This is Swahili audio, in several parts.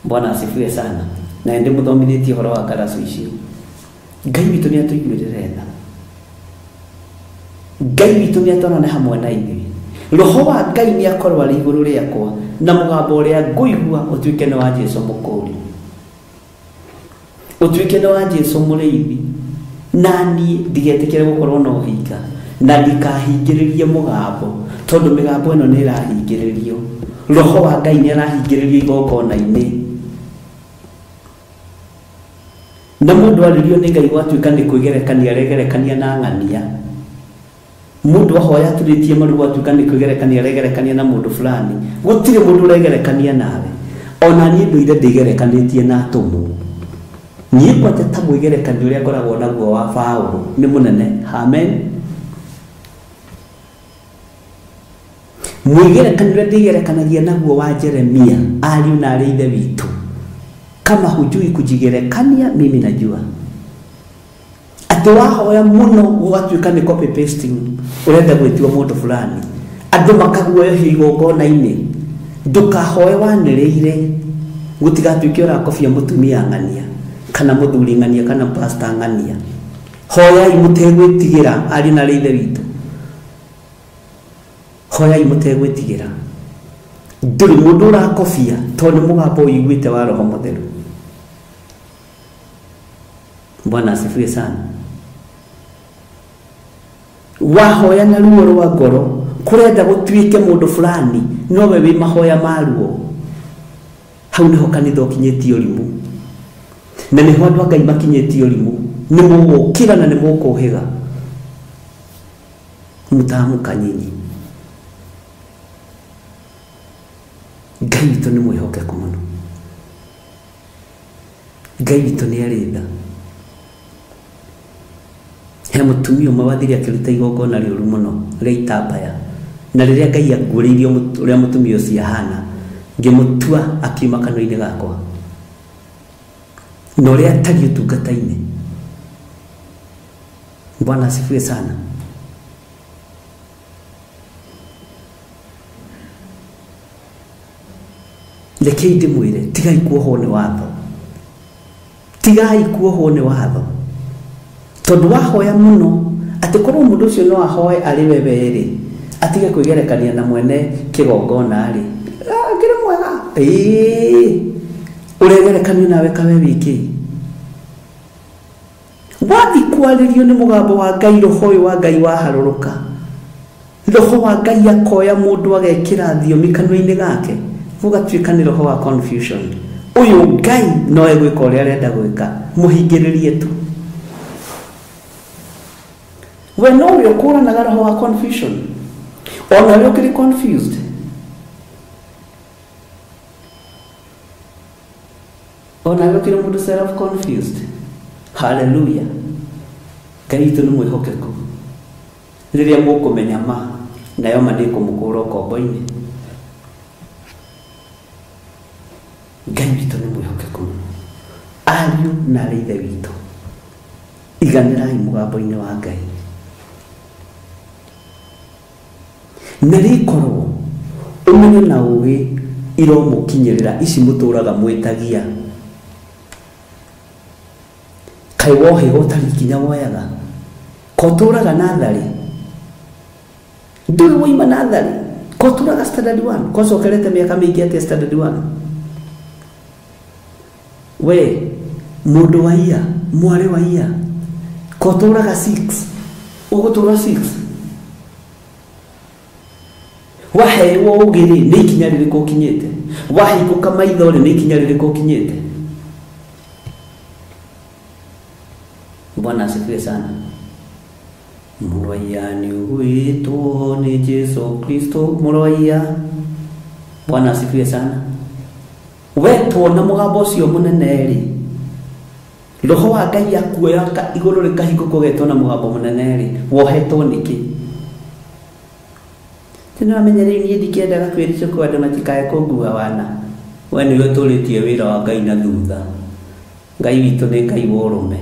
Bwana asifiwe sana. Na ndi muthomithitie horo wa karacu icio. Ngai witũ nĩ atũiguĩrĩra tha. Ngai witũ nĩ atũrane hamwe na ithuĩ. Roho wa Ngai nĩ akorwo arĩ igũrũ rĩakwa na mũgambo ũrĩa ngũigua ũtuĩke nĩ wa Jesũ mũkũũri. Ũtuĩke nĩ wa Jesũ mũrĩithi. Na niĩ ndigetĩkĩre gũkorwo na ũhinga na ndikahingĩrĩrie mũgambo tondũ mĩgambo ĩno nĩ ĩrahingĩrĩrio. Roho wa Ngai nĩ arahingĩrĩrio igongona-inĩ. Na mũndũ arĩrio nĩ Ngai gwatuĩka nĩ kwĩgerekania aregerekania na ng'ania. Mũndũ ahoya turĩtie maru gwatuĩka nĩ kwĩgerekania aregerekania na mũndũ fulani. Gũtirĩ mũndũ ũregerekania nawe. Ona niĩ ndũire ndĩgerekanĩtie na atũmwo. Niĩ kwate ta mwĩgerekania ũrĩa ngoragwo naguo wa Paũlũ nĩ mũnene. Amen. Mwĩgerekania ũrĩa ndĩgerekanagia naguo wa Jeremia ariũ na arĩ ithe witũ. Kama hujui kujigerekania mimi najua. Ati wahoya muno ũgatuĩka nĩ copy pasting ũrenda gwĩtiwa mũndũ fulani. Andũ makaguoyohia igongona-inĩ. Ndũkahoe wanĩrĩire gũtigatuĩke ũrakobia mũtumia ng'ania kana mũthuri ng'ania kana pastor ng'ania. Hoyai mũtegwĩtigĩra arĩ na ithe witũ. Hoyai mũtegwĩtigĩra. Ndũrĩ mũndũ ũrakobia tondũ mũgambo ũiguĩte wa Roho Mũtheru. Bwana asifiwe sana. Wahoya na ruo rwa ngoro kurenda gũtuĩke mũndũ fulani no we wĩ mahoya maruo. Hau nĩho kanitha ũkinyĩtie ũrimũ. Na nĩho andũ a Ngai makinyĩtie ũrimũ. Nĩ mũgũkĩra na nĩ mũkũhĩga. Mũtamuka nyinyi. Ngai witũ nĩ mwĩhokeku mũno. Ngai witũ nĩ arĩ tha. He mũtumia ũmwe wathire akĩruta igongona rĩũru mũno rĩa itambaya. Na rĩrĩa Ngai aguũrĩirio ũrĩa mũtumia ũcio ahana, ngĩmũtua akiuma kanua-inĩ gakwa. Na ũrĩa atariĩ ũtungata-inĩ. Bwana asifiwe sana. Rekei ndĩmwĩre tigai kuohwo nĩ watho. Tigai kuohwo nĩ watho. Tondũ wahoya mũno atĩ korwo mũndũ ũcio no ahoe arĩ we rĩ atige kwĩgerekania na mwene kĩgongona rĩ ngĩrĩ mwega ũregerekanio nawe kawe wiki. Wathi kwarĩrio nĩ mũgambo wa Ngai, roho ũyũ wa Ngai waharũrũka. Roho wa Ngai akoya mũndũ agekĩra thiomi kanua-inĩ gake gũgatuĩka nĩ roho wa confusion. Ũyũ Ngai no egwĩka ũrĩa arenda gwĩka, mũhingĩrĩrie tu. We no we ũkũranaga roho wa confusion. Ona we ũkĩrĩ confused. Ona we ũkĩrĩ mũndũ self confused. Hallelujah. Ngai witũ nĩ mwĩhokeku. Rĩrĩa mũkũmenya ma nayo ma nĩkũmũkũra ũkombo-inĩ. Ngai witũ nĩ mwĩhokeku. Ariũ na arĩ ithe witũ, iganĩrai mũgambo-inĩ wa Ngai. Na rĩkorwo ũmenye na ũgĩ iromũkinyĩrĩra ici mũtũraga mwĩtagia. Kaĩ wohĩgwo ũtarĩ ikinya woyaga? Ko ũtũraga natharĩ? Ndũrĩ woima natharĩ? Ko ũtũraga standard 1? Ko ũcokerete mĩaka mĩingĩ atĩa standard 1? We mũndũ wa iya, mwarĩ wa iya, ko ũtũraga 6? Ũgũtũra 6? Waheirwo ũgĩ-rĩ nĩ ikinya rĩrĩkũ ũkinyĩte? Wahingũka maitho-rĩ nĩ ikinya rĩrĩkũ ũkinyĩte? Bwana asifiwe sana. Mũrũ wa iya nĩ ũgwĩtwo nĩ Jesũ Kristo. Mũrũ wa iya. Bwana asifiwe sana. Wetwo na mũgambo ũcio mũnene-rĩ, roho wa Ngai akuoya igũrũ rĩkahingũka ũgetwo na mũgambo mũnene-rĩ, wohetwo nĩkĩ? Tũnamenya rĩu niĩ ndikĩendaga kwĩricũkwo andũ matikae kũngua wana. We nĩwe ũtũrĩtie wĩra wa Ngai na thutha. Ngai witũ nĩ Ngai wa ũrũme.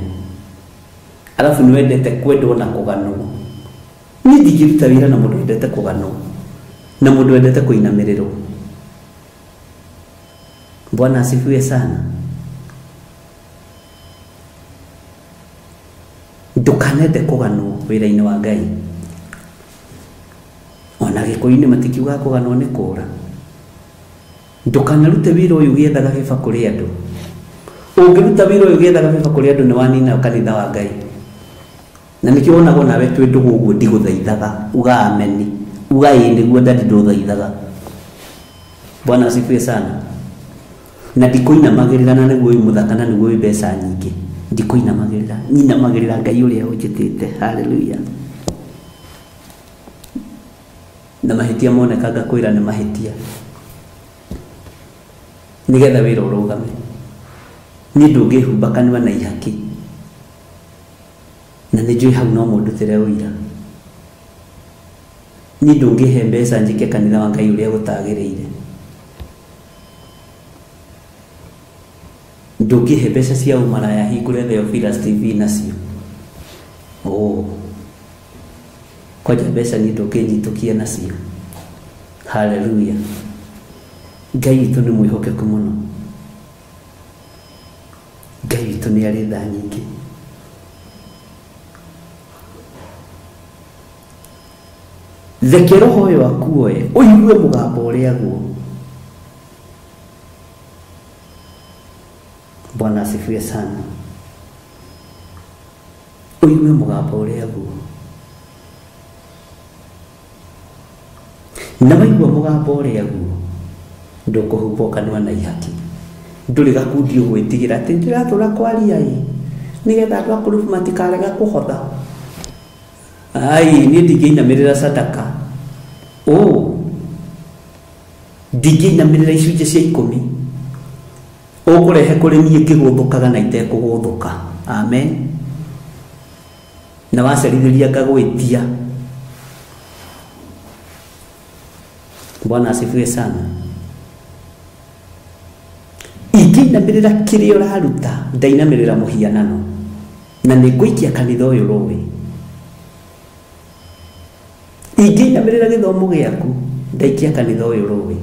Alafu nĩwendete kwendwo na kũganwo. Niĩ ndingĩruta wĩra na mũndũ wendete kũganwo na mũndũ wendete kũinamĩrĩrwo. Bwana asifiwe sana. Ndukanete kuganwo wira-ini wa Ngai. Ona Gikuyu-ini matikiuga kuganwo ni kura. Ndukanarute wira uyu giethaga giba kuri andu. Ungiruta wira uyu giethaga giba kuri andu ni wanina kanitha wa Ngai. Na nikio onagwo nawe twi ndugu uguo ndiguthaithaga uga ameni uga ii niguo ndandi nduthaithaga. Bwana asifiwe sana. Na ndikuinamagirira na niguo uyu muthaka na niguo uyu mbeca nyingi. Ndikuinamagirira nyinamagirira Ngai uria unjitite. Haleluya. Na mahitia monekaga kwira ni mahitia nigetha wira urugame. Ni ndungihumba kanua na ihaki na nijui hau no mundutire uira. Ni ndungihe mbeca njike kanitha wa Ngai uria gutagiriire. Ndungihe mbeca cia umaraya hingure Theophilus TV nacio. Kwaja mbeca ni ndunginyitukia nacio. Haleluya. Ngai witũ nĩ mwĩhokeku mũno. Ngai witũ nĩ arĩ tha nyingĩ. Thekia roho ũyũ waku oe ũigue mũgambo ũrĩa guo. Bwana asifiwe sana. Ũigue mũgambo ũrĩa guo. Na waigua mũgambo ũrĩa guo ndukuhumba kanua na ihaki. Nduri gakundi ugwitigira ati ndiratura kwaria ii nigetha andu akuru matikarega kuhotha. Ai ni ndingiinamirira sadaka. Ndingiinamirira icunjĩ cia 10 ukurehe kuri nie ngiguthukaga na itekuguthuka. Amen. Na wacerithiria ngagwitia. Bwana asifiwe sana. Inginamirira kiria uraruta ndainamirira muhianano na niguikia kanitha uyu ruwi. Inginamirira githomo giaku ndaikia kanitha uyu ruwi.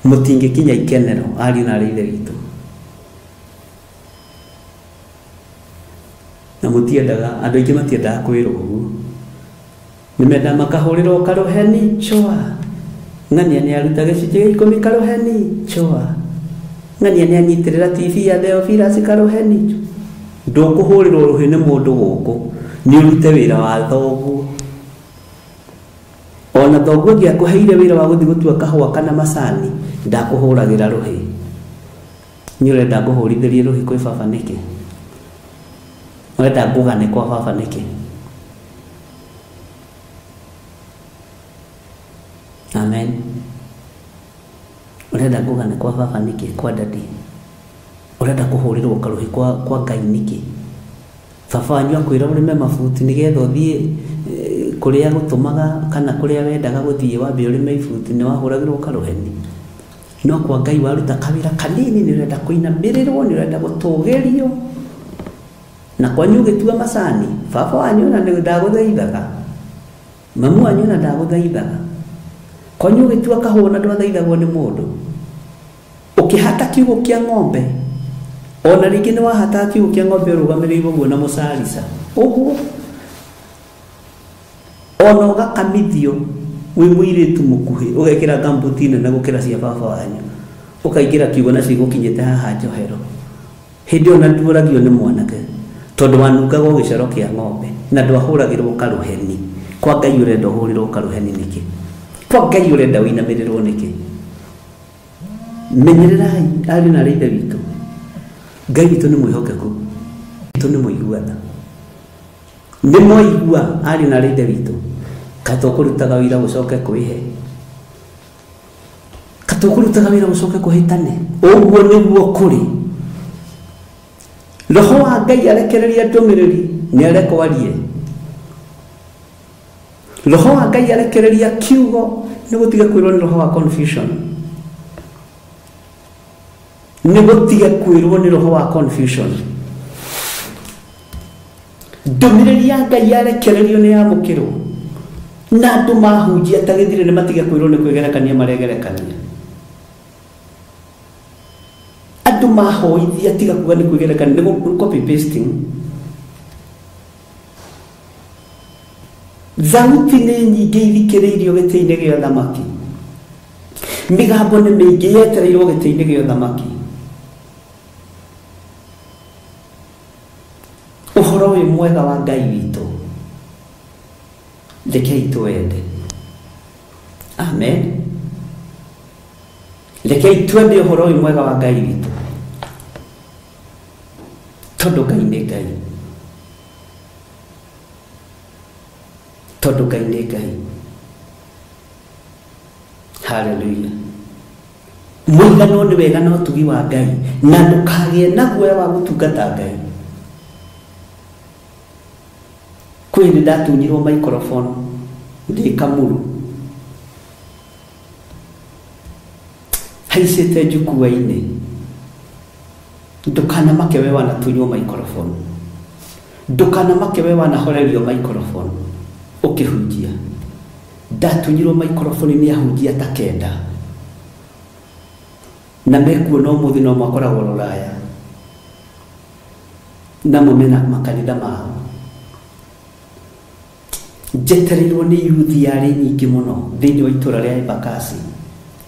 Mutingikinya ikenero ari na riithe witu. Na mutiendaga andu aingi matiendaga kwirwo uguo. Nimenda makahurirwo karuheni choa. Ng'ania ni aruta gicunjĩ 10 karuheni choa. Ng'ania ni anyitirira TV ya Theophilus karuheni. Ndukuhurirwo ruhi ni mundu guku ni urute wira wa thoguo. Ona thoguo ngiakuheire wira wa guthi gutua kahua kana macani ndakuhuragira ruhi. Ni urenda nguhurithirie ruhi kwi baba niki? Urenda ngugane kwa baba niki? Amen. Urenda ngugane kwa baba niki? Kwa dadi? Urenda kuhurirwo karuhi kwa Ngai niki? Baba wanyu akwira urime mabuti nigetha uthie kuria gutumaga kana kuria wendaga guthie wambe urime ibuti ni wahuragirwo karuheni. No kwa Ngai waruta kawira kanini ni urenda kuinamirirwo ni urenda gutugirio. Na kwanyu ugitua macani baba wanyu na ndaguthaithaga. Mamu wanyu na ndaguthaithaga. Kwanyu ugitua kahua na ndwathaithagwo ni mundu. Ukihata kiugo kia ng'ombe ona ringi ni wahata kiugo kia ng'ombe urugamirirwo guo na mucarisa uguo. Ona ugakamithio wi muiritu mukuhi ugekira gambutine na gukira cia baba wanyu ukaingira kiugo na cigukinyite haha njohero. Hindi ona nduragio ni mwanake tondu wanungaga gicero kia ng'ombe na ndwahuragirwo karuheni. Kwa Ngai urenda uhurirwo karuheni niki? Kwa Ngai urenda uinamirirwo niki? Menyerirai ari na riithe witu. Ngai witu ni mwihokeku. Witu ni muiguana. Ni moigua ari na riithe witu. Katukurutaga wira gucoke kwihe. Katukurutaga wira gucoke kuhitane. Uguo niguo kuri. Roho wa Ngai arekereria ndumiriri ni arekwarie. Roho wa Ngai arekereria kiugo ni gutiga kwirwo ni roho wa confusion. Ni gutiga kwirwo ni roho wa confusion. Ndumiriri ya Ngai arekererio ni amukirwo. Na andu mahunjia tagithire ni matiga kwirwo ni kwigerekania maregerekania. andu mahoithia tiga kuga ni kugerekana ni copy pasting. Thauti nĩ nyingĩ ithikĩrĩirio gĩtĩ-inĩ gĩa thamaki, mĩgambo nĩ mĩingĩ yetereirwo gĩtĩ-inĩ gĩa thamaki. Ũhoro ũyũ mwega wa Ngai witũ rekei twende. Amen. Rekei twende ũhoro ũyũ mwega wa Ngai witũ, tondũ Ngai nĩ Ngai. Tondũ Ngai nĩ Ngai. Hallelujah. Mũigano nĩ wega na ũtugi wa Ngai, na ndũkagĩe na guoya wa gũtungata Ngai. Kwĩ nĩ ndatunyirwo microphone ndĩ Kamuru, haicĩte njukua-inĩ. Ndũkanamake we wanatunywo microphone, ndũkanamake we wanahorerio microphone ukihunjia. Ndatunyirwo microphone ni ahunjia ta kenda, na mekuona ũmũthĩ no makoragwo Rũraya na mũmena makanitha mao. Njetereirwo nĩ yuthi yarĩ nyingĩ mũno thĩinĩ wa itũra rĩa Embakasi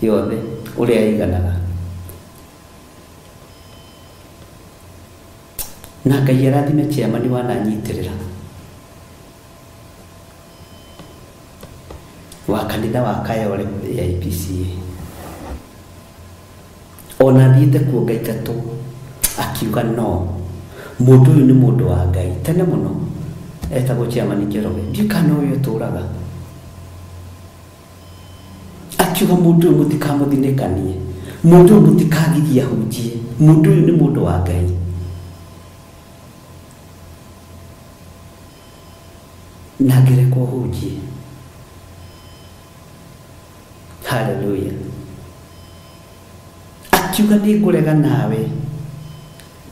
yothe ũrĩa ĩiganaga, na Ngai arathime chairman wananyitĩrĩra wa kanitha wa Kayole ya IPCA. Ona thiĩte kuo ngaingatwo, akiuga no, mũndũ ũyũ nĩ mũndũ wa Ngai. Tene mũno etagwo chairman Njoroge, ndiũĩ kana ũyũ ũtũraga. Akiuga mũndũ ũyũ mũtikamũthinĩkanie, mũndũ ũyũ mũtikagithie ahunjie, mũndũ ũyũ nĩ mũndũ wa Ngai. Na ngerekwo hunjie. Hallelujah. Akiuga nĩ ngũrega nawe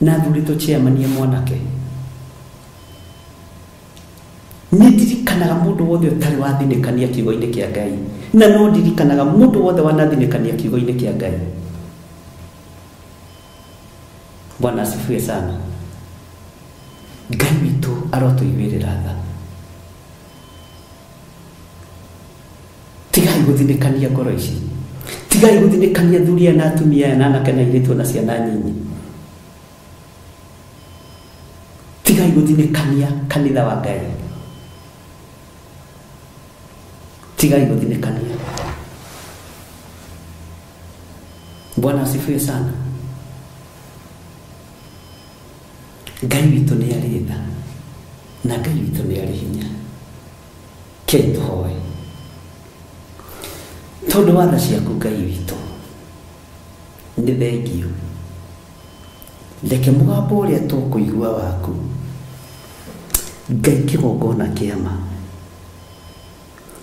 na thurĩtwo chairman mwanake. Nĩ ndirikanaga mũndũ wothe ũtarĩ wathinĩkania kiugo-inĩ kĩa Ngai, na no ndirikanaga mũndũ wothe wanathinĩkania kiugo-inĩ kĩa Ngai. Bwana asifiwe sana. Ngai witũ arotũiguĩrĩra tha. Tigai gũthinĩkania ngoro ici, tigai gũthinĩkania thuria na atumia na anake na airĩtu na ciana nyinyi. Tigai gũthinĩkania kanitha wa Ngai, tigai gũthinĩkania. Bwana asifiwe sana. Ngai witũ nĩ arĩ tha, na Ngai witũ nĩ arĩ hinya. Kei tũhoe. Tondũ wa tha ciaku Ngai witũ nĩ thengio. Reke mũgambo ũrĩa tũkũigua waku Ngai kĩgongona kĩama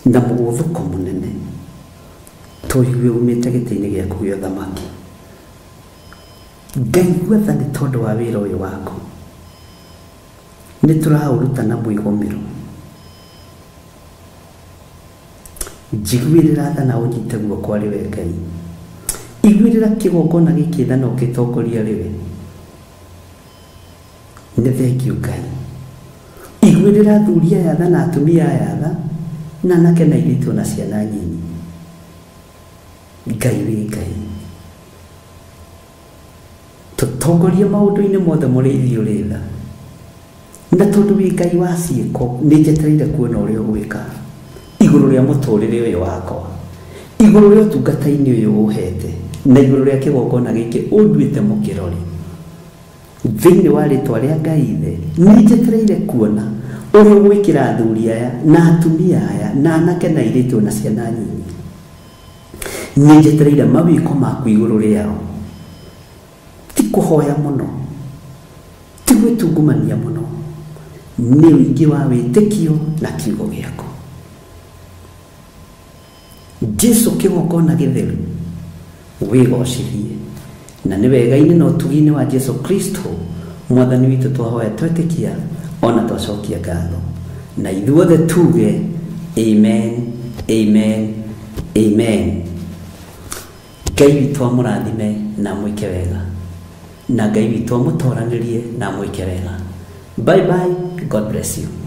na mũgũthũko mũnene tũigue umĩte gĩtĩ-inĩ gĩaku gĩa ũthamaki. Ngai gwetha nĩ tondũ wa wĩra ũyũ waku, nĩ tũraũruta na mwĩgomero. Njiguĩrĩra tha na ũnyite guoko rĩwe Ngai. Iguĩrĩra kĩgongona gĩkĩ tha na ũgĩtongoria rĩwe. Nĩ thengio Ngai. Iguĩrĩra thuri aya tha na atumia aya tha, na anake na airĩtu na ciana nyinyi. Ngai wĩ Ngai. Tũtongorie maũndũ-inĩ mothe mũrĩ ithuĩ ũrĩ tha. Na tondũ wĩ Ngai wa ciĩko, nĩ njetereire kuona ũrĩa ũgwĩka igũrũ rĩa mũtũrĩre ũyũ wakwa, igũrũ rĩa ũtungata-inĩ ũyũ ũhete, na igũrũ rĩa kĩgongona gĩkĩ ũnduĩte mũkĩrori. Thĩinĩ wa rĩtwa rĩa Ngai Ithe, nĩ njetereire kuona ũrĩa ũgwĩkĩra athuri aya na atumia aya na anake na airĩtu na ciana nyinyi. Nĩ njetereire mawĩko maku igũrũ rĩao. Ti kũhoya mũno, ti gwĩtungumania mũno, nĩ ũingĩ wa wĩtĩkio na kiugo gĩaku. Jesu kĩgongona gĩtheru wĩgocithie, na nĩ wega-inĩ na ũtugi-inĩ wa Jesu Kristo mwathani witũ twahoya twetĩkia ona twacokia ngatho, na ithuothe tuge amen, amen, amen. Ngai witũ amũrathime na mwĩke wega. na Ngai witũ mũtoranirie na mwĩke wega. Bye bye, God bless you.